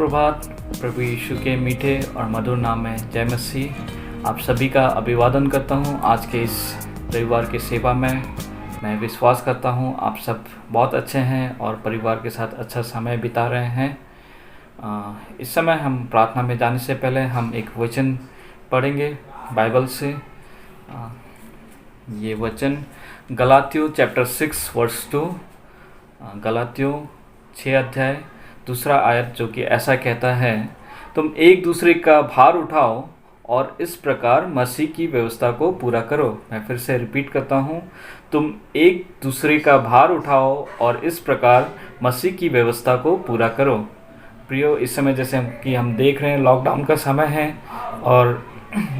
सुप्रभात। प्रभु यीशु के मीठे और मधुर नाम में जय मसीह। आप सभी का अभिवादन करता हूं। आज के इस रविवार की सेवा में मैं विश्वास करता हूं आप सब बहुत अच्छे हैं और परिवार के साथ अच्छा समय बिता रहे हैं। इस समय हम प्रार्थना में जाने से पहले हम एक वचन पढ़ेंगे बाइबल से। ये वचन गलातियों चैप्टर 6 वर्स 2, गलातियों 6 अध्याय 2 आयत, जो कि ऐसा कहता है, तुम एक दूसरे का भार उठाओ और इस प्रकार मसीह की व्यवस्था को पूरा करो। मैं फिर से रिपीट करता हूँ, तुम एक दूसरे का भार उठाओ और इस प्रकार मसीह की व्यवस्था को पूरा करो। प्रियो, इस समय जैसे कि हम देख रहे हैं लॉकडाउन का समय है और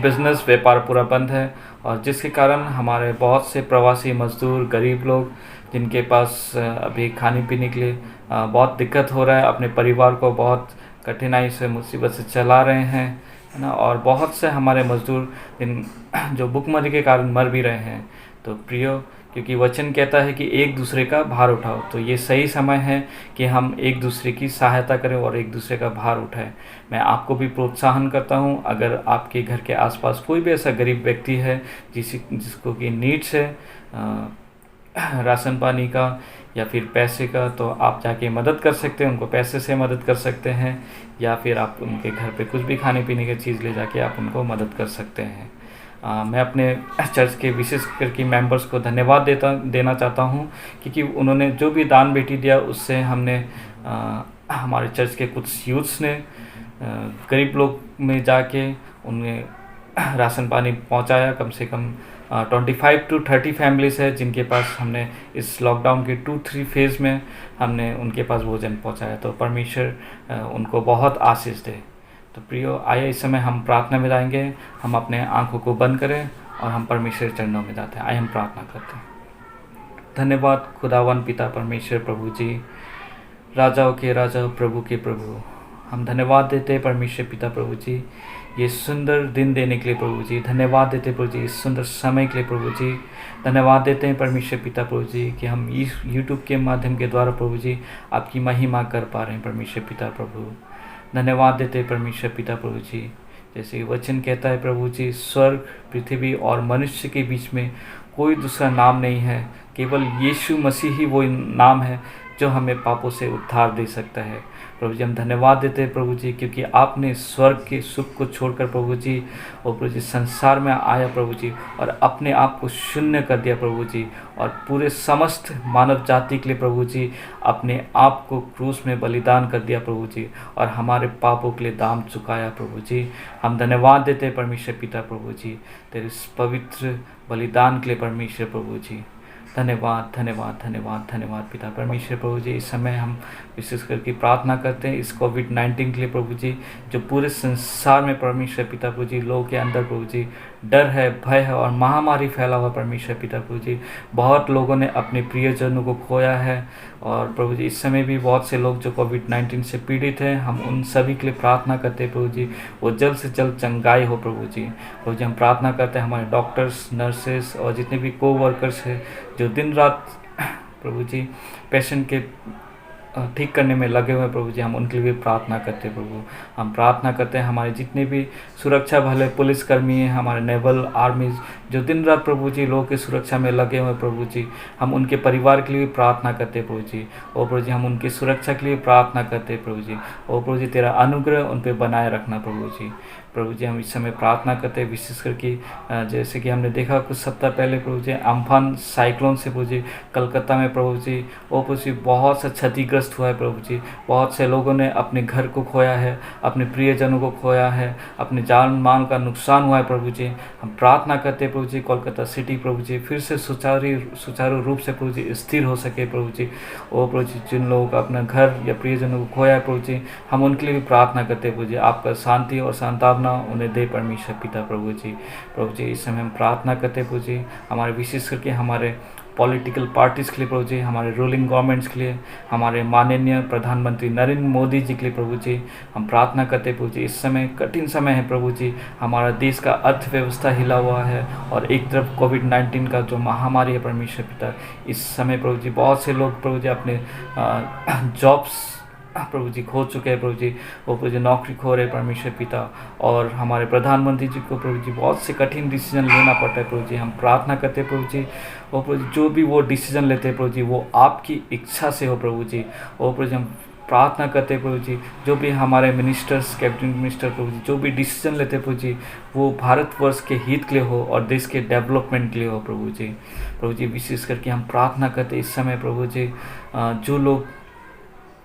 बिजनेस व्यापार पूरा बंद है, और जिसके कारण हमारे बहुत से प्रवासी मजदूर, गरीब लोग जिनके पास अभी खाने पीने के लिए बहुत दिक्कत हो रहा है, अपने परिवार को बहुत कठिनाई से, मुसीबत से चला रहे हैं, है ना। और बहुत से हमारे मजदूर जो भूखमरी के कारण मर भी रहे हैं। तो प्रियो, क्योंकि वचन कहता है कि एक दूसरे का भार उठाओ, तो ये सही समय है कि हम एक दूसरे की सहायता करें और एक दूसरे का भार उठाएं। मैं आपको भी प्रोत्साहन करता हूं, अगर आपके घर के आसपास कोई भी ऐसा गरीब व्यक्ति है जिसको कि नीड्स है राशन पानी का या फिर पैसे का, तो आप जाके मदद कर सकते हैं, उनको पैसे से मदद कर सकते हैं, या फिर आप उनके घर पे कुछ भी खाने पीने की चीज़ ले जाके आप उनको मदद कर सकते हैं। मैं अपने चर्च के विशेष करके मेंबर्स को धन्यवाद देना चाहता हूँ, क्योंकि उन्होंने जो भी दान बेटी दिया उससे हमने हमारे चर्च के कुछ यूथ्स ने गरीब लोग में जाके उन्हें राशन पानी पहुँचाया। कम से कम 25 to 30 फैमिलीज़ है जिनके पास हमने इस लॉकडाउन के 2-3 फेज़ में हमने उनके पास भोजन पहुँचाया। तो परमेश्वर उनको बहुत आशीष दे। तो प्रियो, आइए इस समय हम प्रार्थना में जाएंगे। हम अपने आंखों को बंद करें और हम परमेश्वर चरणों में जाते हैं। आइए हम प्रार्थना करते हैं। धन्यवाद खुदावन पिता परमेश्वर प्रभु जी, राजाओं के राजा, प्रभु के प्रभु, हम धन्यवाद देते हैं परमेश्वर पिता प्रभु जी, ये सुंदर दिन देने के लिए प्रभु जी। धन्यवाद देते हैं प्रभु जी इस सुंदर समय के लिए प्रभु जी। धन्यवाद देते हैं परमेश्वर पिता प्रभु जी कि हम इस यूट्यूब के माध्यम के द्वारा प्रभु जी आपकी महिमा कर पा रहे हैं परमेश्वर पिता प्रभु। धन्यवाद देते हैं परमेश्वर पिता प्रभु जी, जैसे वचन कहता है प्रभु जी, स्वर्ग, पृथ्वी और मनुष्य के बीच में कोई दूसरा नाम नहीं है, केवल यीशु मसीह ही वो नाम है जो हमें पापों से उद्धार दे सकता है। प्रभु जी, हम धन्यवाद देते हैं प्रभु जी, क्योंकि आपने स्वर्ग के सुख को छोड़कर प्रभु जी और प्रभु जी संसार में आया प्रभु जी, और अपने आप को शून्य कर दिया प्रभु जी, और पूरे समस्त मानव जाति के लिए प्रभु जी अपने आप को क्रूस में बलिदान कर दिया प्रभु जी, और हमारे पापों के लिए दाम चुकाया प्रभु जी। हम धन्यवाद देते हैं परमेश्वर पिता प्रभु जी तेरे इस पवित्र बलिदान के लिए परमेश्वर प्रभु जी। धन्यवाद धन्यवाद धन्यवाद धन्यवाद पिता परमेश्वर प्रभु जी। इस समय हम विशेष करके प्रार्थना करते हैं इस कोविड-19 के लिए प्रभु जी, जो पूरे संसार में परमेश्वर पिता प्रभु जी लोगों के अंदर प्रभु जी डर है, भय है और महामारी फैला हुआ परमेश्वर पिता प्रभु जी। बहुत लोगों ने अपने प्रियजनों को खोया है, और प्रभु जी इस समय भी बहुत से लोग जो कोविड-19 से पीड़ित हैं, हम उन सभी के लिए प्रार्थना करते हैं प्रभु जी, वो जल्द से जल्द चंगाई हो प्रभु जी। प्रभु जी, हम प्रार्थना करते हैं हमारे डॉक्टर्स, नर्सेस और जितने भी को-वर्कर्स हैं जो दिन रात प्रभु जी पेशेंट के ठीक करने में लगे हुए प्रभु जी, हम उनके लिए भी प्रार्थना करते हैं प्रभु। हम प्रार्थना करते हैं हमारे जितने भी सुरक्षा भले पुलिसकर्मी हैं, हमारे नेवल आर्मी जो दिन रात प्रभु जी लोगों की सुरक्षा में लगे हुए प्रभु जी, हम उनके परिवार के लिए भी प्रार्थना करते हैं प्रभु जी। और प्रभु जी हम उनकी सुरक्षा के लिए प्रार्थना करते हैं प्रभु जी। और प्रभु जी तेरा अनुग्रह उन पर बनाए रखना प्रभु जी। प्रभु जी हम इस समय प्रार्थना करते हैं विशेष करके जैसे कि हमने देखा कुछ सप्ताह पहले प्रभु जी अम्फान साइक्लोन से प्रभु जी कलकत्ता में प्रभु जी वो प्रभु जी बहुत सा क्षतिग्रस्त हुआ है प्रभु जी। बहुत से लोगों ने अपने घर को खोया है, अपने प्रियजनों को खोया है, अपने जान माल का नुकसान हुआ है प्रभु जी। हम प्रार्थना करते हैं प्रभु जी कोलकाता सिटी प्रभु जी फिर से सुचारू रूप से प्रभु जी स्थिर हो सके प्रभु जी। ओ प्रभु जी जिन लोगों का अपना घर या प्रियजनों को खोया है प्रभु जी, हम उनके लिए भी प्रार्थना करते हैं प्रभु जी, आपका शांति और सांत्वना उन्हें दे परमेश्वर पिता प्रभु जी। प्रभु जी इस समय हम प्रार्थना करते हैं प्रभु जी हमारे विशेष करके हमारे पॉलिटिकल पार्टीज़ के लिए प्रभु जी, हमारे रूलिंग गवर्नमेंट्स के लिए, हमारे माननीय प्रधानमंत्री नरेंद्र मोदी जी के लिए प्रभु जी हम प्रार्थना करते हैं प्रभु जी। इस समय कठिन समय है प्रभु जी, हमारा देश का अर्थव्यवस्था हिला हुआ है और एक तरफ कोविड-19 का जो महामारी है परमेश्वर पिता, इस समय प्रभु जी बहुत से लोग प्रभु जी अपने जॉब्स प्रभु जी खो चुके हैं प्रभु जी, वो प्रभु जी नौकरी खो रहे परमेश्वर पिता, और हमारे प्रधानमंत्री जी को प्रभु जी बहुत से कठिन डिसीजन लेना पड़ता है प्रभु जी। हम प्रार्थना करते हैं प्रभु जी, वो प्रभु जी जो भी वो डिसीजन लेते हैं प्रभु जी वो आपकी इच्छा से हो प्रभु जी। वो प्रभु जी हम प्रार्थना करते हैं प्रभु जी, जो भी हमारे मिनिस्टर्स, कैबिनेट मिनिस्टर प्रभु जी जो भी डिसीजन लेते हैं प्रभु जी वो भारतवर्ष के हित के लिए हो और देश के डेवलपमेंट के लिए हो प्रभु जी। प्रभु जी विशेष करके हम प्रार्थना करते इस समय प्रभु जी, जो लोग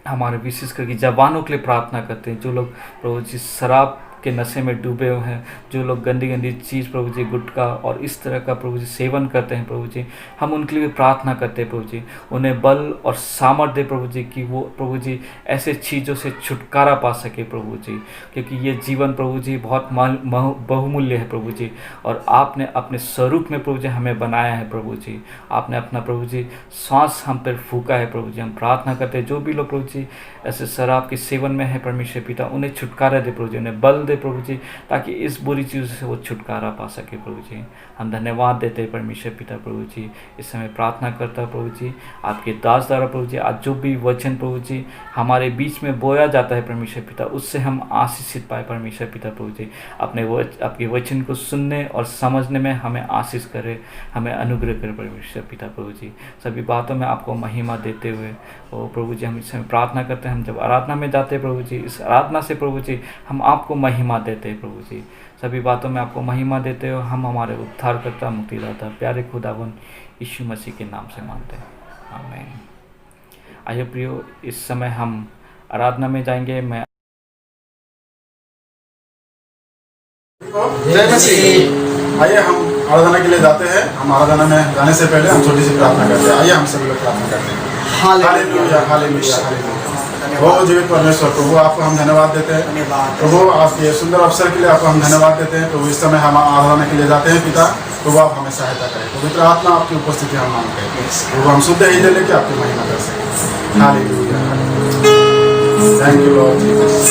हमारे विशेष करके जवानों के लिए प्रार्थना करते हैं, जो लोग प्रभु जी शराब के नशे में डूबे हुए हैं, जो लोग गंदी गंदी चीज़ प्रभु जी गुटखा और इस तरह का प्रभु जी सेवन करते हैं प्रभु जी, हम उनके लिए भी प्रार्थना करते हैं प्रभु जी। उन्हें बल और सामर्थ्य दे प्रभु जी कि वो प्रभु जी ऐसे चीज़ों से छुटकारा पा सके प्रभु जी, क्योंकि ये जीवन प्रभु जी बहुत बहुमूल्य है प्रभु जी, और आपने अपने स्वरूप में प्रभु जी हमें बनाया है प्रभु जी। आपने अपना प्रभु जी सांस हम पर फूका है प्रभु जी। हम प्रार्थना करते हैं जो भी लोग प्रभु जी ऐसे शराब के सेवन में है परमेश्वर पिता, उन्हें छुटकारा दे प्रभु जी, उन्हें बल दे प्रभु जी, ताकि इस बुरी चीज़ से वो छुटकारा पा सके प्रभु जी। हम धन्यवाद देते हैं परमेश्वर पिता प्रभु जी। इस समय प्रार्थना करता प्रभु जी आपके दास द्वारा प्रभु जी, आज जो भी वचन प्रभु जी हमारे बीच में बोया जाता है परमेश्वर पिता, उससे हम आशीषित पाए परमेश्वर पिता प्रभु जी। आपके वचन को सुनने और समझने में हमें आशीष करे, हमें अनुग्रह करे परमेश्वर पिता प्रभु जी। सभी बातों में आपको महिमा देते हुए ओ प्रभु जी हम इस समय प्रार्थना करते हैं। हम जब आराधना में जाते हैं प्रभु जी, इस आराधना से प्रभु जी हम आपको महिमा देते हैं प्रभु जी। सभी बातों में आपको महिमा देते हो। हम हमारे उद्धारकर्ता मुक्तिदाता प्यारे खुदावन यीशु मसीह के नाम से मानते हैं, आमीन। आइए प्रियो, इस समय हम आराधना में जाएंगे। मैं जय मसीह। आइए हम आराधना के लिए जाते हैं। हम आराधना में जाने से पहले हम छोटी सी प्रार्थना करते हैं। आइए हम सभी लोग प्रार्थना करते हैं। Hallelujah hallelujah hallelujah. ओ जीवित परमेश्वर प्रभु, आपको हम धन्यवाद देते हैं प्रभु, आपके सुंदर अवसर के लिए आपको हम धन्यवाद देते हैं प्रभु। इस समय हम आराधना के लिए जाते हैं पिता प्रभु, आप हमें सहायता करें। पवित्र आत्मा आपकी उपस्थिति हम मांगते हैं प्रभु, हम शुद्ध हृदय लेके आपकी महिमा कर सकें। Hallelujah thank you Lord Jesus.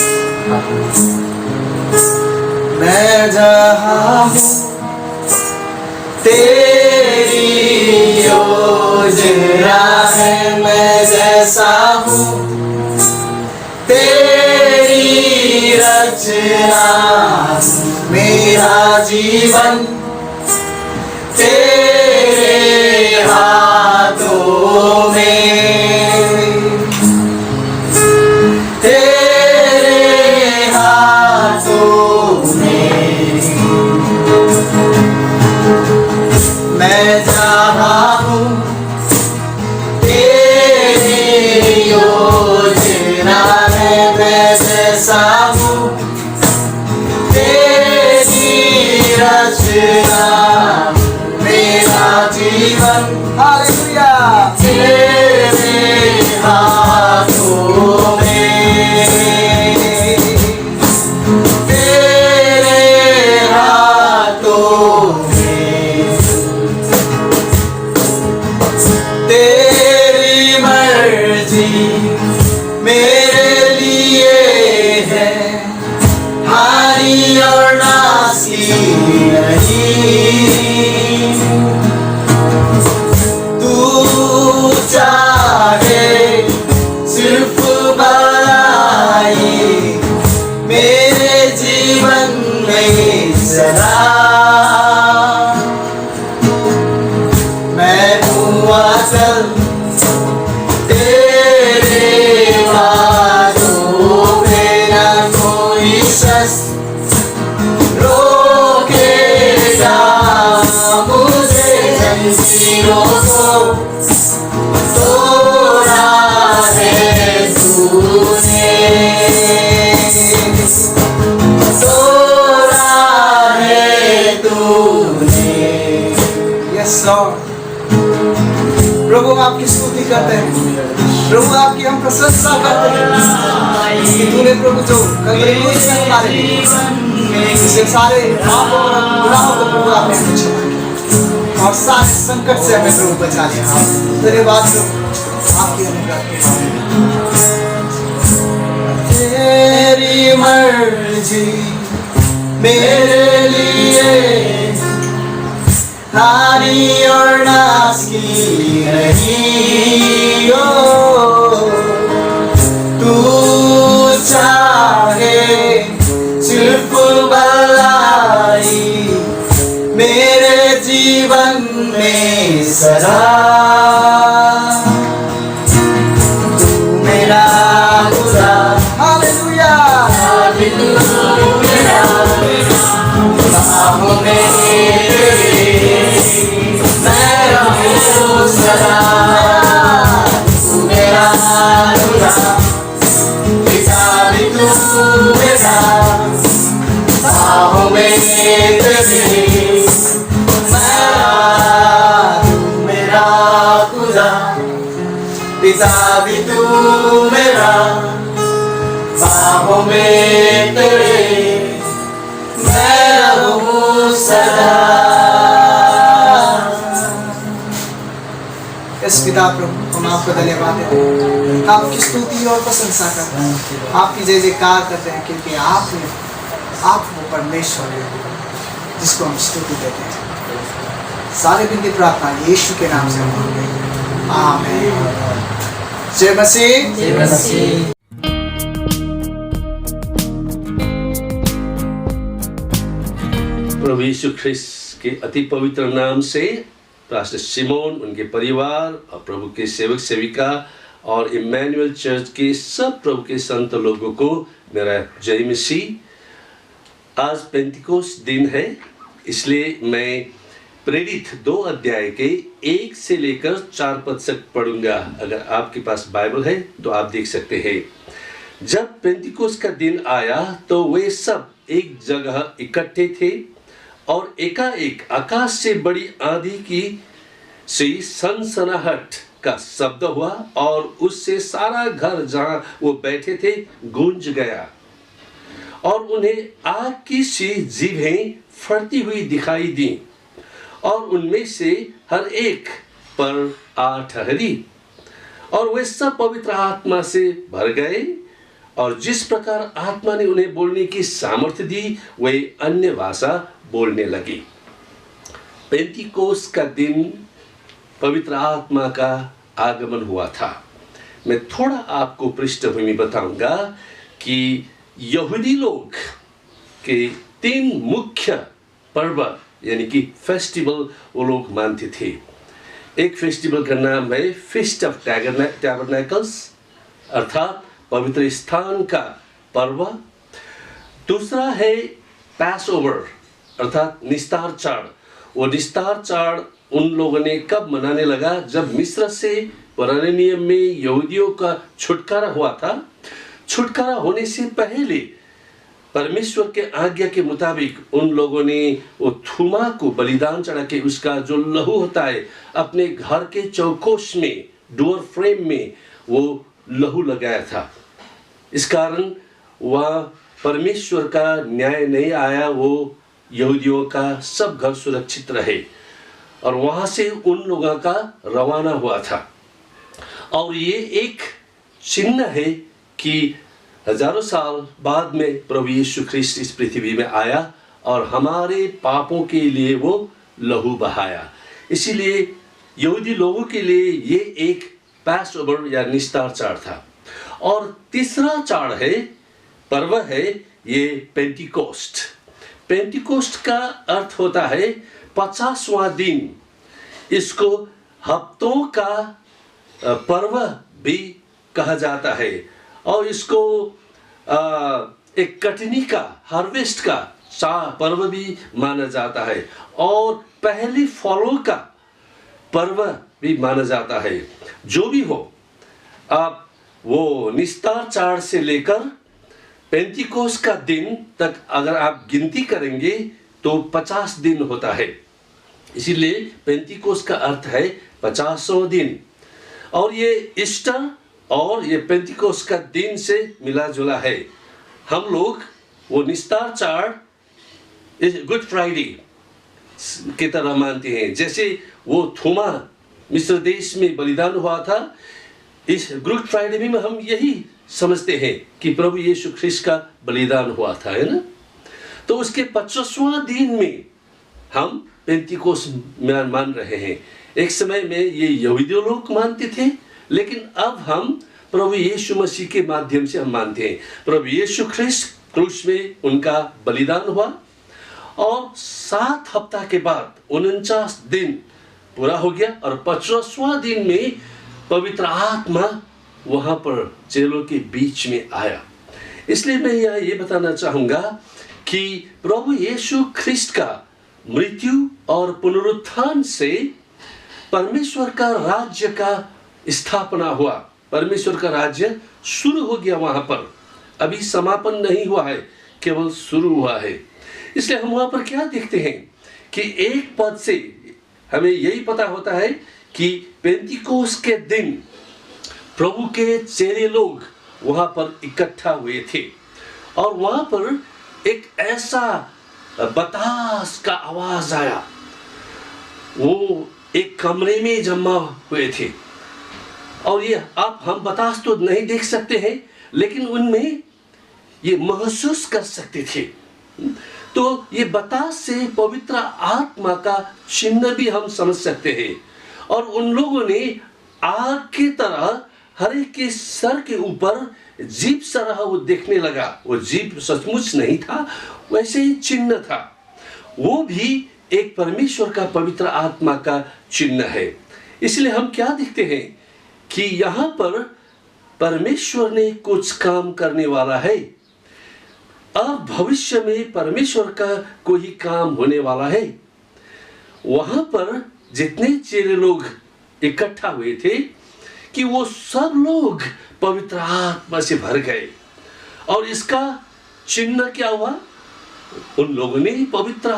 मैं जहाँ हूँ तेरी योजना है, मैं जैसा हूँ तेरी रचना, मेरा जीवन तेरे हाथों में, तेरे हाथों में। मैं जहाँ हूँ तेरी योजना है, मैं जैसा हूँ तेरी रचना, मेरा जीवन हालेलुया तेरे हाथों में, तेरे हाथों में। तेरी मर्जी मेरे लिए है, हानि और नाश की नहीं। तू चाहे सिर्फ भलाई मेरे जीवन में सदा, मैं हूँ असल तेरे वादों पे, न कोई शख्स रोकेगा मुझे। जंजीरों को तोड़ा है तूने, तोड़ा है तूने। Yes Lord. प्रभु आपकी स्तुति करते हैं प्रभु, आपकी हम प्रशंसा करते हैं कि तूने प्रभु जो कलवरी से हमारे लिए सारे पापों और गुनाहों को प्रभु आपने हमें क्षमा किया और सारे संकट से हमें प्रभु बचा लिया। धन्यवाद प्रभु आपकी अनुग्रह। तेरी मर्जी मेरे लिए हानि और नाश की नहीं, तू सदा तू मेरा खुदा हालेलुया बाहों में मैं रहूं सदा तू मेरा खुदा पिता भी तू मेरा बाहों में तेरी पिता भी तू मेरा बाहों में तेरे मैं रहूं सदा। इस पिता प्रभु हम आपको धन्यवाद देते हैं, आपकी स्तुति और प्रशंसा करते हैं, आपकी जय जयकार करते हैं, क्योंकि आप वो परमेश्वर है जिसको हम स्तुति देते हैं। सारे विनती प्रार्थना यीशु के नाम से मांगते हैं, आमीन। जय मसीह। जय मसीह। प्रभु यीशु ख्रिस्त के अति पवित्र नाम से पास्टर सिमोन, उनके परिवार और प्रभु के सेवक सेविका और इमैनुअल चर्च के सब प्रभु के संत लोगों को मेरा जय मसीह। आज पेंतिकोस्त दिन है, इसलिए मैं प्रेरित 2 अध्याय के 1 से लेकर 4 पद तक पढ़ूंगा। अगर आपके पास बाइबल है तो आप देख सकते हैं। जब पेंतिकोस्त का दिन आया तो वे सब एक जगह इकट्ठे थे और एकाएक आकाश से बड़ी आंधी की सी सनसनाहट का शब्द हुआ और उससे सारा घर जहां वो बैठे थे गूंज गया और उन्हें आग की सी जीभें फटती हुई दिखाई दी और उनमें से हर एक पर आ ठहरी और वे सब पवित्र आत्मा से भर गए और जिस प्रकार आत्मा ने उन्हें बोलने की सामर्थ्य दी वे अन्य भाषा बोलने लगी। पेंतिकोस्त का दिन पवित्र आत्मा का आगमन हुआ था। मैं थोड़ा आपको पृष्ठभूमि बताऊंगा कि यहूदी लोग के 3 मुख्य पर्व यानी कि फेस्टिवल वो लोग मानते थे। एक फेस्टिवल का नाम है फीस्ट ऑफ टैबरनेकल्स अर्थात पवित्र स्थान का पर्व। दूसरा है पैस ओवर अर्थात निस्तार चाड़। वो निस्तार चाड़ उन लोगों ने कब मनाने लगा? जब मिस्र से पुराने नियम में यहूदियों का छुटकारा हुआ था। छुटकारा होने से पहले परमेश्वर के आज्ञा के मुताबिक उन लोगों ने वो थूमा को बलिदान चढ़ा के उसका जो लहू होता है अपने घर के चौकोश में डोर फ्रेम में वो लहू लगाया था। इस कारण वह परमेश्वर का न्याय नहीं आया, वो यहूदियों का सब घर सुरक्षित रहे और वहां से उन लोगों का रवाना हुआ था। और ये एक चिन्ह है कि हजारों साल बाद में प्रभु यीशु ख्रिस्त इस पृथ्वी में आया और हमारे पापों के लिए वो लहू बहाया। इसीलिए यहूदी लोगों के लिए ये एक पैस ओवर या निस्तार चाड़ था। और तीसरा चाड़ है, पर्व है ये पेंटिकोस्ट। पेंटिकोस्ट का अर्थ होता है 50वां दिन। इसको हफ्तों का पर्व भी कहा जाता है और इसको एक कटनी का हार्वेस्ट का पर्व भी माना जाता है और पहली फलों का पर्व भी माना जाता है। जो भी हो, आप वो निस्तार चाड़ से लेकर पेंतिकोस्त का दिन तक अगर आप गिनती करेंगे तो 50 दिन होता है। इसीलिए पेंतिकोस्त का अर्थ है 50वां दिन। और ये ईस्टर और ये पेंतिकोस्त का दिन से मिला जुला है। हम लोग वो निस्तार चाड़ गुड फ्राइडे की तरह मानते हैं। जैसे वो थूमा मिस्र देश में बलिदान हुआ था, इस गुड फ्राइडे में हम यही समझते हैं कि प्रभु यीशु ख्रिस्त का बलिदान हुआ था, है ना। तो उसके 50वां दिन में हम पेंतिकोस्त मान रहे हैं। एक समय में ये यहूदी लोग मानते थे, लेकिन अब हम प्रभु यीशु मसीह के माध्यम से हम मानते हैं। प्रभु यीशु ख्रिस्त क्रूस में उनका बलिदान हुआ और 7 हफ्ता के बाद 49 दिन पूरा हो गया और 50वां दिन में पवित्र आत्मा वहां पर चेलों के बीच में आया। इसलिए मैं ये बताना चाहूंगा कि प्रभु यीशु ख्रिस्त का मृत्यु और पुनरुत्थान से परमेश्वर का राज्य का स्थापना हुआ। परमेश्वर का राज्य शुरू हो गया वहां पर, अभी समापन नहीं हुआ है, केवल शुरू हुआ है। इसलिए हम वहां पर क्या देखते हैं कि एक पद से हमें यही पता होता है कि पेंतिकोस्त के दिन प्रभु के चेले लोग वहां पर इकट्ठा हुए थे और वहां पर एक ऐसा बतास का आवाज आया। वो एक कमरे में जमा हुए थे और ये हम बतास तो नहीं देख सकते हैं, लेकिन उनमें ये महसूस कर सकते थे। तो ये बतास से पवित्र आत्मा का चिन्ह भी हम समझ सकते हैं। और उन लोगों ने आग की तरह हर एक के सर के ऊपर जीभ सा रहा वो देखने लगा। वो जीभ सचमुच नहीं था, वैसे ही चिन्ह था। वो भी एक परमेश्वर का पवित्र आत्मा का चिन्ह है। इसलिए हम क्या देखते हैं कि यहाँ पर परमेश्वर ने कुछ काम करने वाला है। अब भविष्य में परमेश्वर का कोई काम होने वाला है। वहां पर जितने चेले लोग इकट्ठा हुए थे कि वो सब लोग पवित्र आत्मा से भर गए। और इसका चिन्ह क्या हुआ? उन लोगों ने पवित्र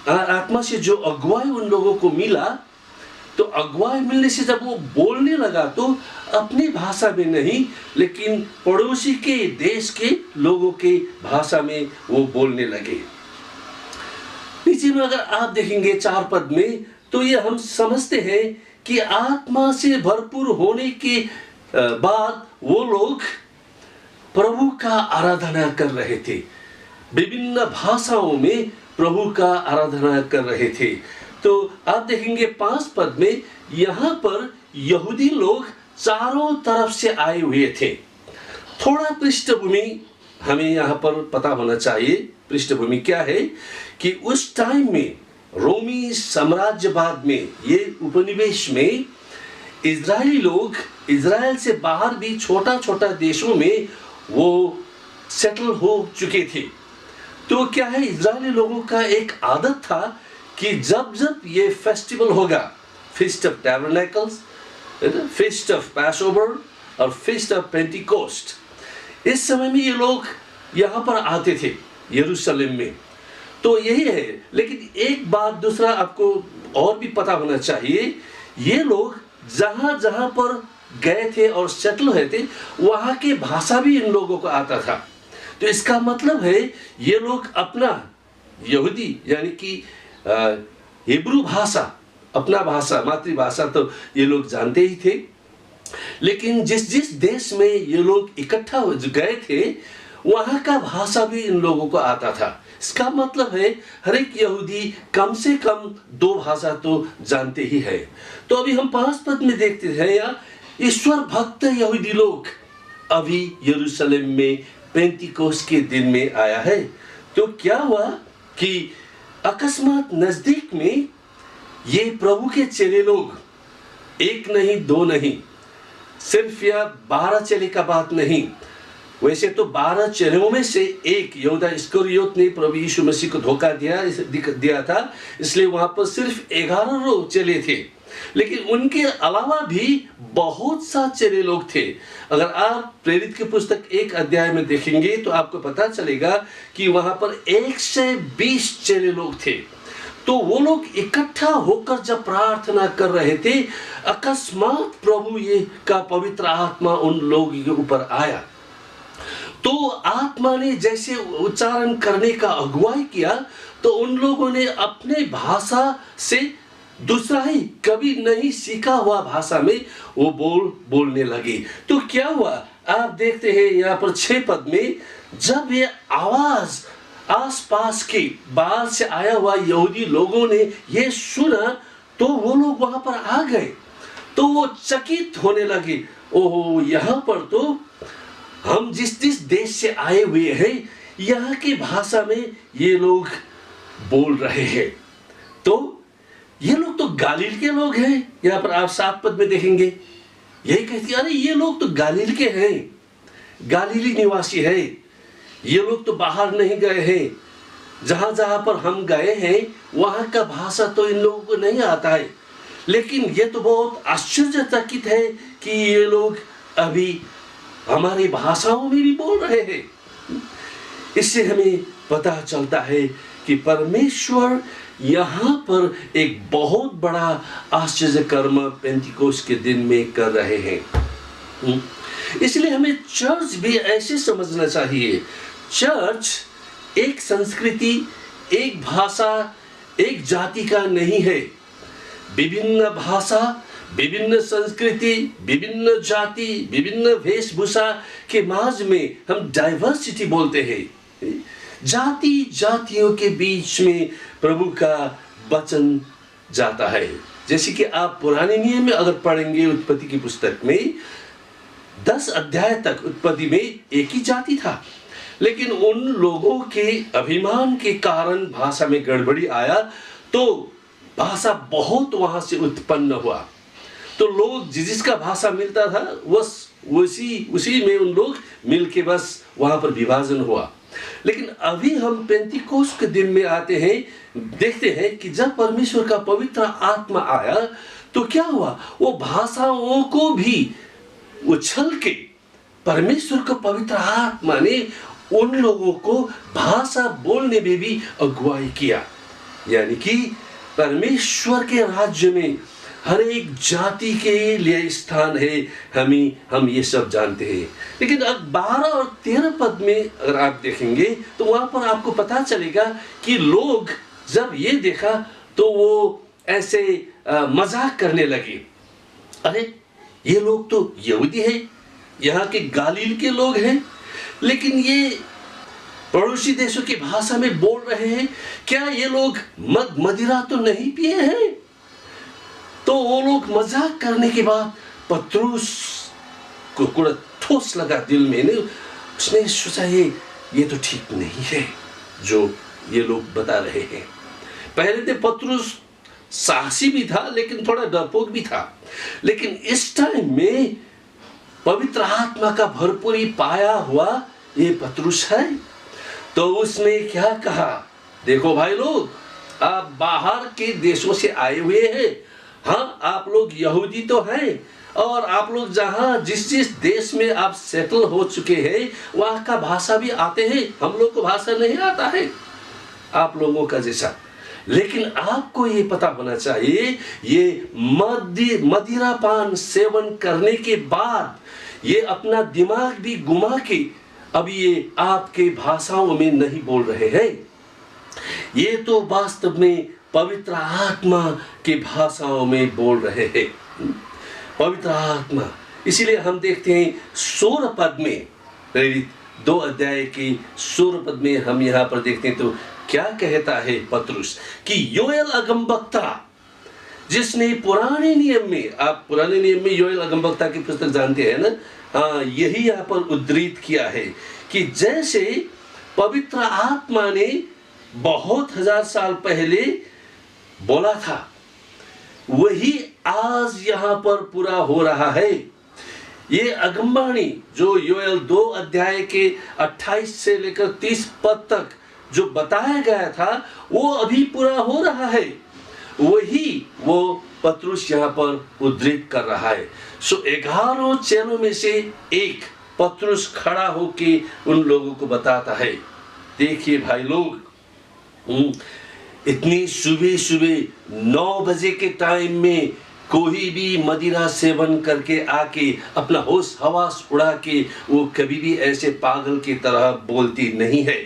आत्मा से जो अगुवाई उन लोगों को मिला, तो अगुवाई मिलने से जब वो बोलने लगा तो अपनी भाषा में नहीं, लेकिन पड़ोसी के देश के लोगों के भाषा में वो बोलने लगे। नीचे में अगर आप देखेंगे 4 पद में, तो ये हम समझते हैं कि आत्मा से भरपूर होने के बाद वो लोग प्रभु का आराधना कर रहे थे। विभिन्न भाषाओं में प्रभु का आराधना कर रहे थे। तो आप देखेंगे 5 पद में, यहाँ पर यहूदी लोग चारों तरफ से आए हुए थे। थोड़ा पृष्ठभूमि हमें यहाँ पर पता होना चाहिए। पृष्ठभूमि क्या है कि उस टाइम में रोमी साम्राज्यवाद में, ये उपनिवेश में इजरायली लोग इजराइल से बाहर भी छोटा छोटा देशों में वो सेटल हो चुके थे। तो क्या है, इजरायली लोगों का एक आदत था कि जब जब ये फेस्टिवल होगा, फीस्ट ऑफ टैबरनेकल्स, फीस्ट ऑफ पैसओवर और फीस्ट ऑफ पेंटिकोस्ट, इस समय में ये लोग यहाँ पर आते थे यरूशलेम में। तो यही है। लेकिन एक बात दूसरा आपको और भी पता होना चाहिए, ये लोग जहाँ जहाँ पर गए थे और सेटल हुए थे, वहाँ की भाषा भी इन लोगों को आता था। तो इसका मतलब है ये लोग अपना यहूदी यानी कि हिब्रू भाषा, अपना भाषा, मातृभाषा तो ये लोग जानते ही थे। लेकिन जिस जिस देश में ये लोग इकट्ठा हो गए थे, वहाँ का भाषा भी इन लोगों को आता था। इसका मतलब है हर एक यहूदी कम से कम 2 भाषा तो जानते ही है। तो अभी हम 5 पद में देखते हैं, या ईश्वर भक्त यहूदी लोग अभी यरूशलेम में पेंतिकोस्त के दिन में आया है। तो क्या हुआ कि अकस्मात नजदीक में ये प्रभु के चेले लोग, 1 नहीं 2 नहीं, सिर्फ या 12 चेले का बात नहीं, वैसे तो 12 चेलों में से एक यहूदा इस्करियोत ने प्रभु यीशु मसीह को धोखा दिया था, इसलिए वहां पर सिर्फ 11 लोग चेले थे। लेकिन उनके अलावा भी बहुत सा चेले लोग थे। अगर आप प्रेरित की पुस्तक 1 अध्याय में देखेंगे तो आपको पता चलेगा कि वहां पर 120 चेले लोग थे। तो वो लोग इकट्ठा होकर जब प्रार्थना कर रहे थे, अकस्मात प्रभु ये का पवित्र आत्मा उन लोगों के ऊपर आया। तो आत्मा ने जैसे उच्चारण करने का अगुवाई किया, तो उन लोगों ने अपने भाषा से, दूसरा ही कभी नहीं सीखा हुआ भाषा में वो बोलने लगे। तो क्या हुआ, आप देखते हैं यहाँ पर 6 पद में, जब ये आवाज आसपास के बाहर से आया हुआ यहूदी लोगों ने ये सुना, तो वो लोग वहां पर आ गए। तो वो चकित होने लगे, ओहो, यहाँ पर तो हम जिस जिस देश से आए हुए हैं, यहाँ की भाषा में ये लोग बोल रहे हैं। तो ये लोग तो गालील के लोग हैं। यहाँ पर आप 7 पद में देखेंगे, यही कहती है, अरे ये लोग तो गालील के हैं, गालीली निवासी है, ये लोग तो बाहर नहीं गए हैं, जहां जहां पर हम गए हैं वहां का भाषा तो इन लोगों को नहीं आता है। लेकिन ये तो बहुत आश्चर्यचकित है कि ये लोग अभी हमारी भाषाओं में भी बोल रहे हैं। इससे हमें पता चलता है कि परमेश्वर यहाँ पर एक बहुत बड़ा आश्चर्य कर्म पेंतिकोस्त के दिन में कर रहे हैं। इसलिए हमें चर्च भी ऐसे समझना चाहिए। चर्च एक संस्कृति, एक भाषा, एक जाति का नहीं है। विभिन्न भाषा, विभिन्न संस्कृति, विभिन्न जाति, विभिन्न वेशभूषा के माज में हम डाइवर्सिटी बोलते हैं। जाति जातियों के बीच में प्रभु का वचन जाता है। जैसे कि आप पुराने नियम में अगर पढ़ेंगे उत्पत्ति की पुस्तक में 10 अध्याय तक उत्पत्ति में एक ही जाति था, लेकिन उन लोगों के अभिमान के कारण भाषा में गड़बड़ी आया तो भाषा बहुत वहां से उत्पन्न हुआ। तो लोग जिसका भाषा मिलता था बस उसी में उन लोग मिलके बस वहां पर विभाजन हुआ। लेकिन अभी हम पेंतिकोस्त के दिन में आते हैं, देखते हैं कि जब परमेश्वर का पवित्र आत्मा आया तो क्या हुआ, वो भाषाओं को भी उछल के परमेश्वर का पवित्र आत्मा ने उन लोगों को भाषा बोलने में भी अगुवाई किया। यानी कि परमेश्वर के राज्य में हर एक जाति के लिए स्थान है, हम ये सब जानते हैं। लेकिन अब 12 और 13 पद में अगर आप देखेंगे तो वहां पर आपको पता चलेगा कि लोग जब ये देखा तो वो ऐसे मजाक करने लगे, अरे ये लोग तो यहूदी हैं, यहाँ के गालील के लोग हैं, लेकिन ये पड़ोसी देशों की भाषा में बोल रहे हैं, क्या ये लोग मद मदिरा तो नहीं पिए हैं? तो वो लोग मजाक करने के बाद पत्रुस को थोड़ा ठोस लगा दिल में, उसने सोचा ये तो ठीक नहीं है जो ये लोग बता रहे हैं। पहले तो पत्रुस साहसी भी था लेकिन थोड़ा डरपोक भी था, लेकिन इस टाइम में पवित्र आत्मा का भरपूरी पाया हुआ ये पत्रुस है। तो उसने क्या कहा, देखो भाई लोग, आप बाहर के देशों से आए हुए हैं, हाँ आप लोग यहूदी तो हैं, और आप लोग जहाँ जिस देश में आप सेटल हो चुके हैं वहाँ का भाषा भी आते हैं, हम लोग को भाषा नहीं आता है आप लोगों का जैसा। लेकिन आपको ये पता होना चाहिए, ये मदिरापान सेवन करने के बाद ये अपना दिमाग भी घुमा के अब ये आपके भाषाओं में नहीं बोल रहे हैं, ये तो वास्तव में पवित्र आत्मा के भाषाओं में बोल रहे हैं। पवित्र आत्मा, इसीलिए हम देखते हैं 16 पद में, प्रेरित 2 अध्याय की 16 पद में हम यहाँ पर देखते हैं तो क्या कहता है पत्रुस कि योएल अगमवक्ता जिसने पुराने नियम में, आप पुराने नियम में योएल अगमवक्ता की पुस्तक जानते हैं ना, हाँ यही यहाँ पर उद्धृत किया है कि जैसे पवित्र आत्मा ने बहुत 1000 साल पहले बोला था वही आज यहाँ पर पूरा हो रहा है। ये अगमवाणी जो योएल 2 अध्याय के 28 से लेकर 30 पद तक जो बताया गया था वो अभी पूरा हो रहा है, वही वो पत्रुस यहाँ पर उद्धृत कर रहा है। सो 11 चेलों में से एक पत्रुस खड़ा होके उन लोगों को बताता है, देखिए भाई लोग, इतनी सुबह सुबह 9 बजे के टाइम में कोई भी मदिरा सेवन करके आके अपना होश हवास उड़ा के वो कभी भी ऐसे पागल की तरह बोलती नहीं है।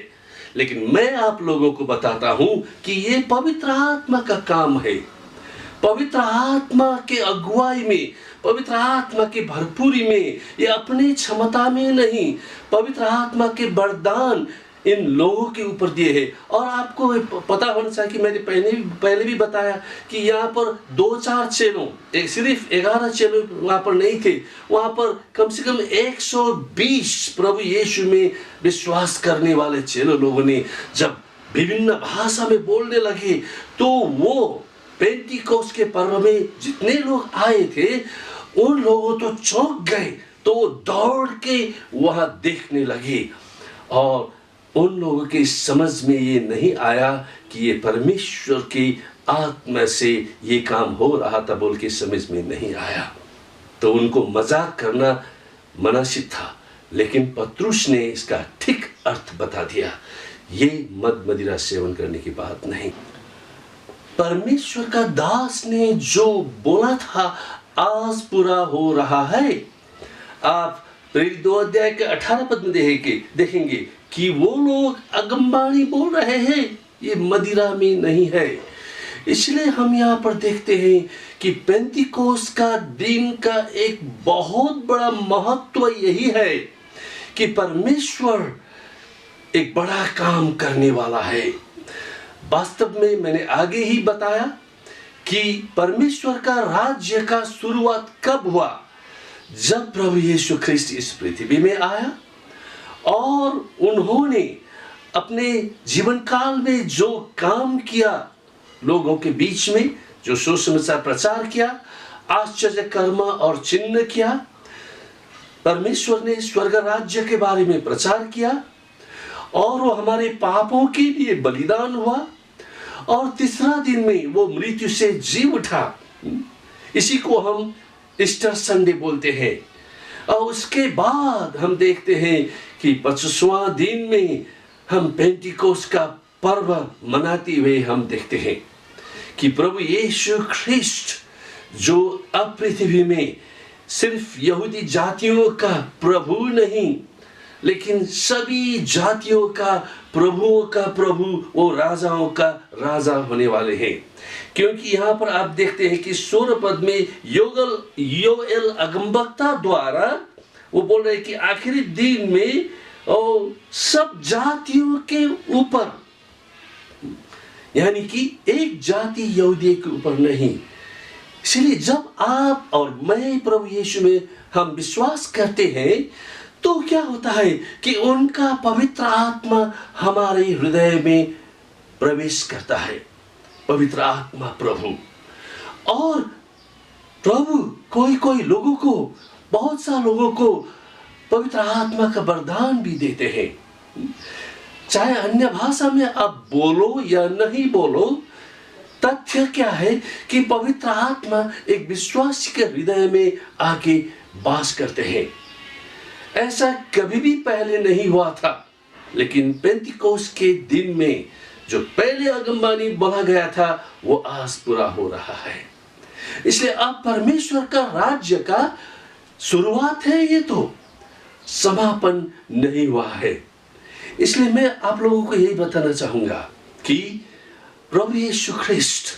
लेकिन मैं आप लोगों को बताता हूं कि ये पवित्र आत्मा का काम है। पवित्र आत्मा के अगुवाई में, पवित्र आत्मा की भरपूरी में, ये अपनी क्षमता में नहीं, पवित्र आत्मा के वरदान इन लोगों के ऊपर दिए हैं। और आपको पता होना चाहिए कि मैंने पहले भी बताया कि यहाँ पर 2-4 चेलों, एक सिर्फ 11 चेलों वहाँ पर नहीं थे, वहाँ पर कम से कम 120 प्रभु यीशु में विश्वास करने वाले चेलों लोगों ने जब विभिन्न भाषा में बोलने लगे तो वो पेंटिकोस्ट के पर्व में जितने लोग आए थे उन लोगों तो चौंक गए, तो वो दौड़ के वहां देखने लगे और उन लोगों की समझ में ये नहीं आया कि ये परमेश्वर की आत्मा से ये काम हो रहा था, बोल के समझ में नहीं आया। तो उनको मजाक करना मनासिब था, लेकिन पत्रुस ने इसका ठीक अर्थ बता दिया, ये मद मदिरा सेवन करने की बात नहीं। परमेश्वर का दास ने जो बोला था आज पूरा हो रहा है। आप 2 अध्याय के 18 पद में देखेंगे कि वो लोग अगमबाणी बोल रहे हैं, ये मदिरा में नहीं है। इसलिए हम यहाँ पर देखते हैं कि पेंतिकोस्त का दिन का एक बहुत बड़ा महत्व यही है कि परमेश्वर एक बड़ा काम करने वाला है। वास्तव में मैंने आगे ही बताया कि परमेश्वर का राज्य का शुरुआत कब हुआ, जब प्रभु यीशु ख्रिस्त इस पृथ्वी में आया और उन्होंने अपने जीवन काल में जो काम किया, लोगों के बीच में जो सुसमाचार प्रचार किया, आश्चर्य कर्म और चिन्ह किया, परमेश्वर ने स्वर्ग राज्य के बारे में प्रचार किया और वो हमारे पापों के लिए बलिदान हुआ और तीसरा दिन में वो मृत्यु से जी उठा। इसी को हम ईस्टर संडे बोलते हैं। और उसके बाद हम देखते हैं कि 25वां दिन में हम पेंटिकोस्ट का पर्व मनाते हुए हम देखते हैं कि प्रभु यीशु ख्रिस्ट जो अब पृथ्वी में सिर्फ यहूदी जातियों का प्रभु नहीं, लेकिन सभी जातियों का प्रभुओं का प्रभु, वो राजाओं का राजा होने वाले हैं। क्योंकि यहाँ पर आप देखते हैं कि 16 पद में योएल अगमवक्ता द्वारा वो बोल रहे हैं कि आखिरी दिन में सब जातियों के ऊपर, यानी कि एक जाति यहूदी के ऊपर नहीं। इसलिए जब आप और मैं प्रभु यीशु में हम विश्वास करते हैं तो क्या होता है कि उनका पवित्र आत्मा हमारे हृदय में प्रवेश करता है। पवित्र आत्मा प्रभु, और प्रभु कोई लोगों को, बहुत सा लोगों को पवित्र आत्मा का वरदान भी देते हैं। चाहे अन्य भाषा में आप बोलो या नहीं बोलो, तथ्य क्या है कि पवित्र आत्मा एक विश्वासी के हृदय में आके वास करते हैं। ऐसा कभी भी पहले नहीं हुआ था, लेकिन पेंतिकोस्त के दिन में जो पहले आगमबाणी बोला गया था वो आज पूरा हो रहा है। इसलिए अब परमेश्वर का राज्य का शुरुआत है, ये तो समापन नहीं हुआ है। इसलिए मैं आप लोगों को यही बताना चाहूंगा कि प्रभु यीशु ख्रिस्ट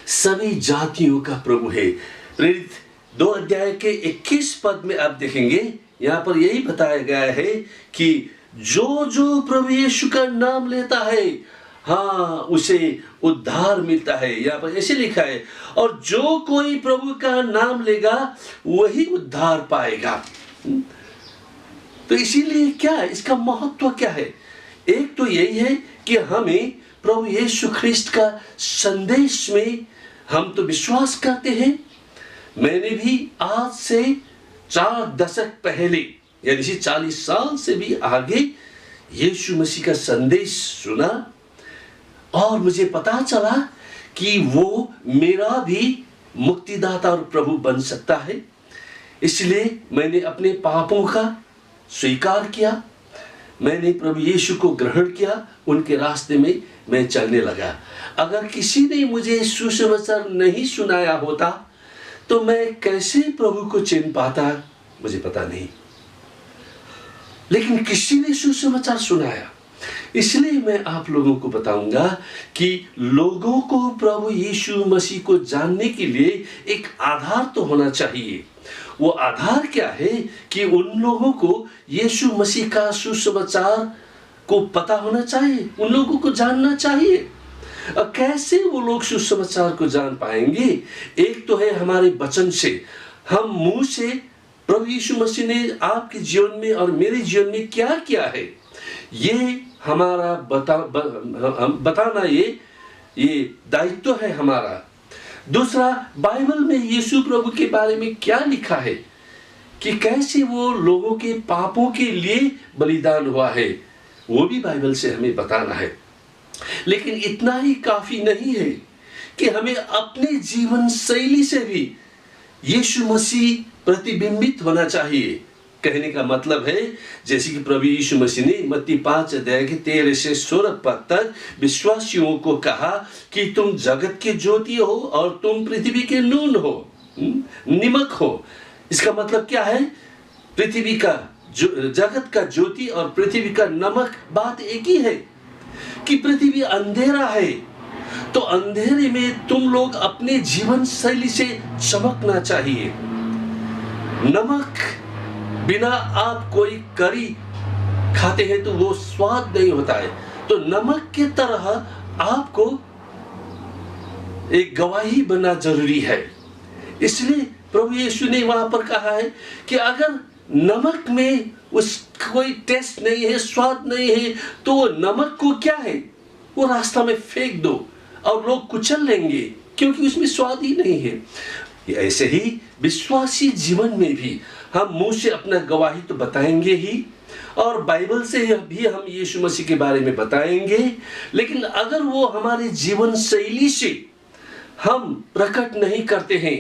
सभी जातियों का प्रभु है। प्रेरित 2 अध्याय के 21 पद में आप देखेंगे, यहाँ पर यही बताया गया है कि जो प्रभु यीशु का नाम लेता है, हाँ, उसे उद्धार मिलता है। यहाँ पर ऐसे लिखा है, और जो कोई प्रभु का नाम लेगा वही उद्धार पाएगा। तो इसीलिए क्या है, इसका महत्व क्या है? एक तो यही है कि हमें प्रभु यीशु ख्रिस्ट का संदेश में हम तो विश्वास करते हैं। मैंने भी आज से 4 दशक पहले, यानी 40 साल से भी आगे यीशु मसीह का संदेश सुना और मुझे पता चला कि वो मेरा भी मुक्तिदाता और प्रभु बन सकता है। इसलिए मैंने अपने पापों का स्वीकार किया, मैंने प्रभु यीशु को ग्रहण किया, उनके रास्ते में मैं चलने लगा। अगर किसी ने मुझे सुसमाचार नहीं सुनाया होता तो मैं कैसे प्रभु को चिन्ह पाता, मुझे पता नहीं। लेकिन किसी ने सुसमाचार सुनाया, इसलिए मैं आप लोगों को बताऊंगा कि लोगों को प्रभु यीशु मसीह को जानने के लिए एक आधार तो होना चाहिए। वो आधार क्या है कि उन लोगों को यीशु मसीह का सुसमाचार को पता होना चाहिए, उन लोगों को जानना चाहिए। और कैसे वो लोग सुसमाचार को जान पाएंगे? एक तो है हमारे वचन से, हम मुंह से प्रभु यीशु मसीह ने आपके जीवन में और मेरे जीवन में क्या किया है, ये हमारा बताना, ये दायित्व है हमारा। दूसरा, बाइबल में यीशु प्रभु के बारे में क्या लिखा है कि कैसे वो लोगों के पापों के लिए बलिदान हुआ है, वो भी बाइबल से हमें बताना है। लेकिन इतना ही काफी नहीं है कि हमें अपने जीवन शैली से भी यीशु मसीह प्रतिबिंबित होना चाहिए। कहने का मतलब है, जैसे कि प्रभु यीशु मसीह ने मत्ती 5 अध्याय के 13 से 16 पद तक विश्वासियों को कहा कि तुम जगत के ज्योति हो और तुम पृथ्वी के नून हो, नमक हो। इसका मतलब क्या है? पृथ्वी का जगत का ज्योति और पृथ्वी का नमक बात एक ही है कि पृथ्वी अंधेरा है, तो अंधेरे में तुम लोग अपने जीवन शैली से चमकना चाहिए। नमक बिना आप कोई करी खाते हैं तो वो स्वाद नहीं होता है, तो नमक की तरह आपको एक गवाही बनना जरूरी है। इसलिए प्रभु यीशु ने वहां पर कहा है कि अगर नमक में उस कोई टेस्ट नहीं है, स्वाद नहीं है, तो वो नमक को क्या है, वो रास्ता में फेंक दो और लोग कुचल लेंगे, क्योंकि उसमें स्वाद ही नहीं है। ऐसे ही विश्वासी जीवन में भी हम मुंह से अपना गवाही तो बताएंगे ही, और बाइबल से भी हम यीशु मसीह के बारे में बताएंगे, लेकिन अगर वो हमारे जीवन शैली से हम प्रकट नहीं करते हैं,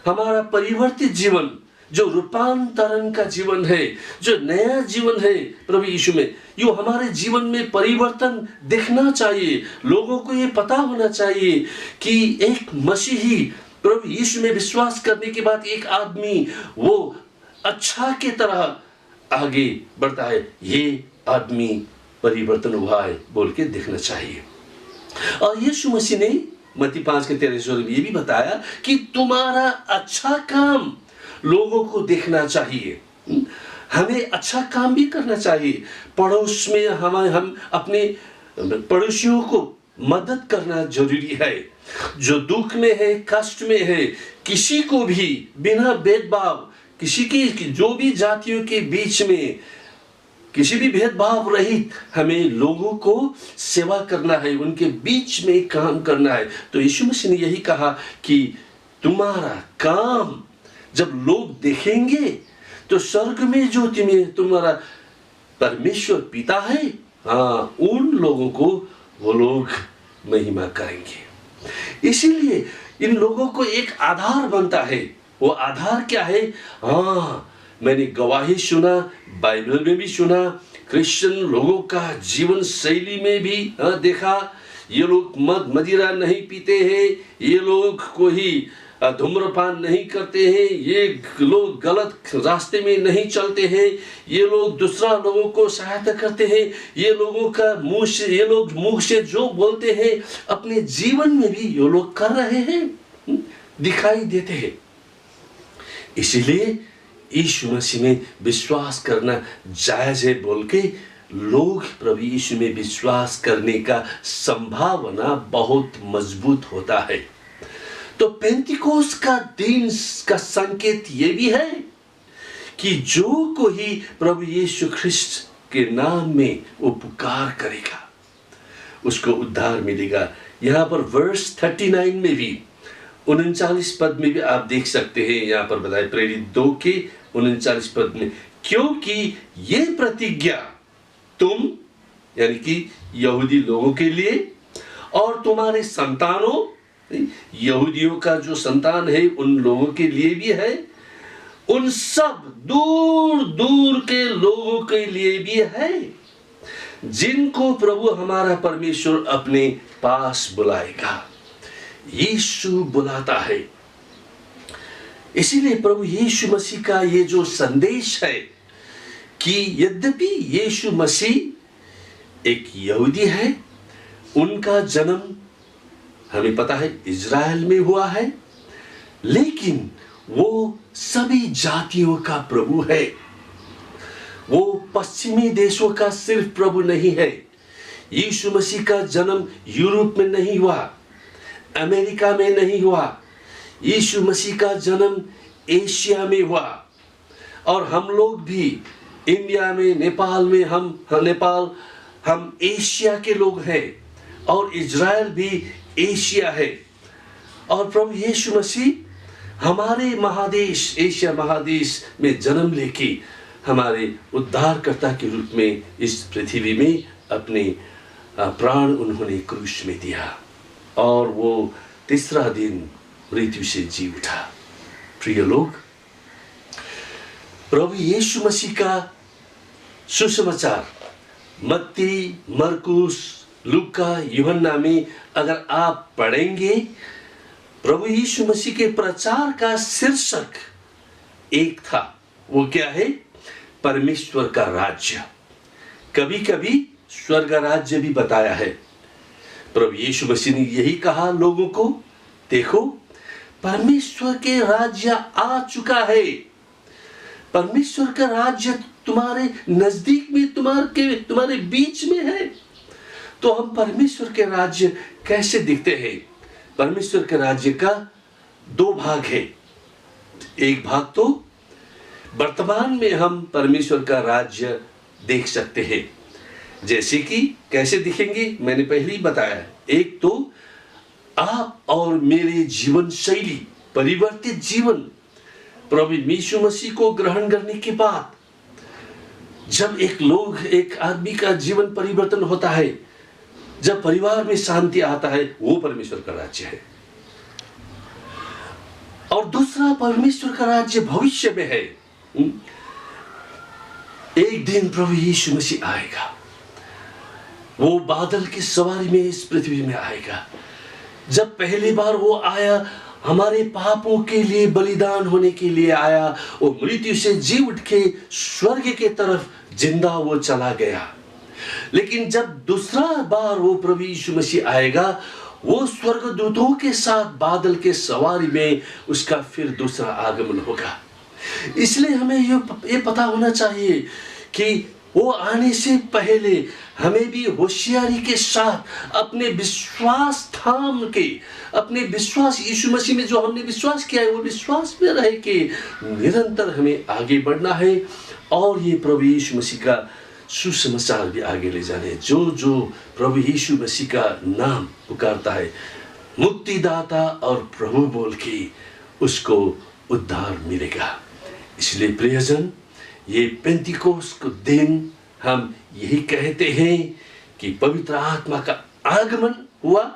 हमारा परिवर्तित जीवन जो रूपांतरण का जीवन है, जो नया जीवन है प्रभु यीशु में, यो हमारे जीवन में परिवर्तन दिखना चाहिए। लोगों को ये पता होना चाहिए कि एक मसीही प्रभु यीशु में विश्वास करने के बाद एक आदमी वो अच्छा की तरह आगे बढ़ता है, ये आदमी परिवर्तन हुआ है बोल के दिखना चाहिए। और यीशु मसीह ने मत्ती 5 के 13 में ये भी बताया कि तुम्हारा अच्छा काम लोगों को देखना चाहिए। हमें अच्छा काम भी करना चाहिए। पड़ोस में हम अपने पड़ोसियों को मदद करना जरूरी है। जो दुख में है, कष्ट में है, किसी को भी बिना भेदभाव, किसी की जो भी जातियों के बीच में किसी भी भेदभाव रहित हमें लोगों को सेवा करना है, उनके बीच में काम करना है। तो यीशु मसीह ने यही कहा कि तुम्हारा काम जब लोग देखेंगे तो स्वर्ग में जो तुम्हारा परमेश्वर पिता है, हाँ, उन लोगों को वो लोग महिमा करेंगे। इसीलिए इन लोगों को एक आधार बनता है। वो आधार क्या है? हाँ, मैंने गवाही सुना, बाइबल में भी सुना, क्रिश्चियन लोगों का जीवन शैली में भी देखा, ये लोग मद मदिरा नहीं पीते हैं, ये लोग कोई धूम्रपान नहीं करते हैं, ये लोग गलत रास्ते में नहीं चलते हैं, ये लोग दूसरा लोगों को सहायता करते हैं, ये लोगों का ये लोग मुंह से जो बोलते हैं अपने जीवन में भी ये लोग कर रहे हैं, दिखाई देते हैं। इसीलिए यीशु मसीह में विश्वास करना जायज है बोल के लोग प्रभु यीशु में विश्वास करने का संभावना बहुत मजबूत होता है। तो पेंतिकोस्त का दिन का संकेत ये भी है कि जो कोई प्रभु यीशु ख्रिस्त के नाम में उपकार करेगा उसको उद्धार मिलेगा। यहाँ पर वर्स 39 में भी 39 पद में भी आप देख सकते हैं, यहाँ पर बताए प्रेरित 2 के 39 पद में, क्योंकि ये प्रतिज्ञा तुम यानी कि यहूदी लोगों के लिए और तुम्हारे संतानों, यहूदियों का जो संतान है उन लोगों के लिए भी है, उन सब दूर दूर के लोगों के लिए भी है जिनको प्रभु हमारा परमेश्वर अपने पास बुलाएगा। यीशु बुलाता है। इसीलिए प्रभु यीशु मसीह का ये जो संदेश है कि यद्यपि यीशु मसीह एक यहूदी है, उनका जन्म हमें पता है इज़राइल में हुआ है, लेकिन वो सभी जातियों का प्रभु है। वो पश्चिमी देशों का सिर्फ प्रभु नहीं है। यीशु मसीह का जन्म यूरोप में नहीं हुआ, अमेरिका में नहीं हुआ। यीशु मसीह का जन्म एशिया में हुआ, और हम लोग भी इंडिया में, नेपाल में, हम एशिया के लोग हैं, और इज़राइल भी एशिया है। और प्रभु यीशु मसीह हमारे महादेश एशिया महादेश में जन्म लेके हमारे उद्धारकर्ता के रूप में इस पृथ्वी में अपने प्राण उन्होंने क्रूस में दिया और वो तीसरा दिन मृत्यु से जी उठा। प्रिय लोग, प्रभु यीशु मसीह का सुसमाचार मत्ती, मरकुस, लूका, यूहन्ना में अगर आप पढ़ेंगे, प्रभु यीशु मसीह के प्रचार का शीर्षक एक था। वो क्या है? परमेश्वर का राज्य। कभी कभी स्वर्ग राज्य भी बताया है। प्रभु यीशु मसीह ने यही कहा लोगों को, देखो परमेश्वर के राज्य आ चुका है। परमेश्वर का राज्य तुम्हारे नजदीक में, तुम्हारे बीच में है। तो हम परमेश्वर के राज्य कैसे दिखते हैं? परमेश्वर के राज्य का दो भाग है। एक भाग तो वर्तमान में हम परमेश्वर का राज्य देख सकते हैं, जैसे कि कैसे दिखेंगे मैंने पहले ही बताया। एक तो आप और मेरे जीवन शैली, परिवर्तित जीवन, प्रभु यीशु मसीह को ग्रहण करने के बाद जब एक आदमी का जीवन परिवर्तन होता है, जब परिवार में शांति आता है, वो परमेश्वर का राज्य है। और दूसरा परमेश्वर का राज्य भविष्य में है। एक दिन प्रभु यीशु मसीह आएगा, वो बादल की सवारी में इस पृथ्वी में आएगा। जब पहली बार वो आया, हमारे पापों के लिए बलिदान होने के लिए आया। वो मृत्यु से जी उठ के स्वर्ग के तरफ जिंदा वो चला गया। लेकिन जब दूसरा बार वो प्रभु यीशु मसीह आएगा, वो स्वर्गदूतों के साथ बादल के सवारी में उसका फिर दूसरा आगमन होगा। इसलिए हमें ये पता होना चाहिए कि वो आने से पहले हमें भी होशियारी के साथ अपने विश्वास थाम के, अपने विश्वास यीशु मसीह में जो हमने विश्वास किया है, वो विश्वास में रह के निरंतर हमें आगे बढ़ना है और ये प्रभु यीशु मसीह का सुसमाचार भी आगे ले जाने। जो प्रभु यीशु मसीह का नाम पुकारता है मुक्तिदाता और प्रभु बोल के, उसको उद्धार मिलेगा। इसलिए प्रियजन, ये पेंतिकोस्त को दिन हम यही कहते हैं कि पवित्र आत्मा का आगमन हुआ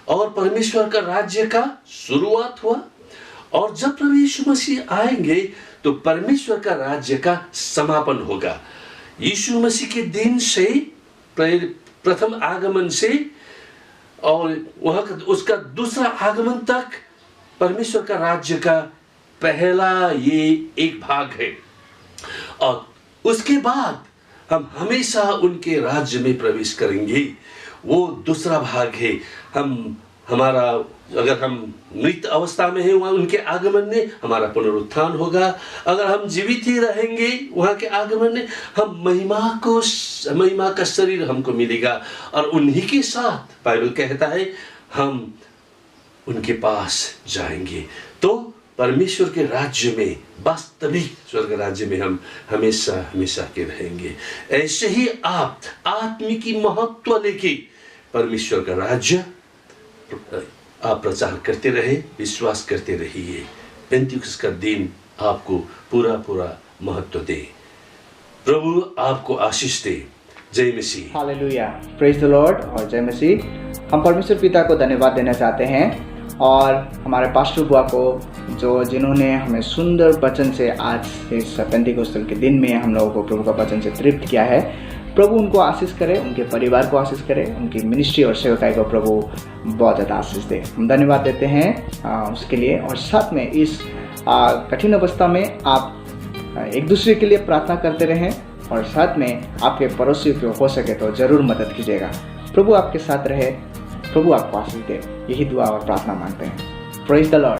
और परमेश्वर का राज्य का शुरुआत हुआ। और जब प्रभु यीशु मसीह आएंगे तो परमेश्वर का राज्य का समापन होगा। यीशु मसीह के दिन से, प्रथम आगमन से और वहां उसका दूसरा आगमन तक परमेश्वर का राज्य का पहला ये एक भाग है। और उसके बाद हम हमेशा उनके राज्य में प्रवेश करेंगे, वो दूसरा भाग है। अगर हम मृत अवस्था में हैं, वहाँ उनके आगमन ने हमारा पुनरुत्थान होगा। अगर हम जीवित ही रहेंगे, वहाँ के आगमन ने हम महिमा का शरीर हमको मिलेगा और उन्हीं के साथ बाइबल कहता है हम उनके पास जाएंगे। तो परमेश्वर के राज्य में, वास्तविक स्वर्ग राज्य में हम हमेशा के रहेंगे। ऐसे ही आप आत्मिक महत्व लेके परमेश्वर का राज्य आप प्रचार करते रहे, विश्वास करते रहिए। पेंतिकोस्त का दिन आपको पूरा महत्व दे। प्रभु आपको आशीष दे। जय मसीह। हालेलुया, प्रेज द लॉर्ड और जय मसीह। हम परमेश्वर पिता को धन्यवाद देना चाहते हैं और हमारे पास्टर बुआ को जिन्होंने हमें सुंदर वचन से आज इस पेंतिकोस्त के दिन में हम लोगों को प्रभु का वचन से तृप्त किया है। प्रभु उनको आशीष करे, उनके परिवार को आशीष करे, उनकी मिनिस्ट्री और सेवकाई को प्रभु बहुत ज़्यादा आशीष दे। हम धन्यवाद देते हैं उसके लिए। और साथ में इस कठिन अवस्था में आप एक दूसरे के लिए प्रार्थना करते रहें और साथ में आपके पड़ोसियों को हो सके तो ज़रूर मदद कीजिएगा। प्रभु आपके साथ रहे, प्रभु आपको आशीष दे। यही दुआ और प्रार्थना मांगते हैं। Praise the Lord.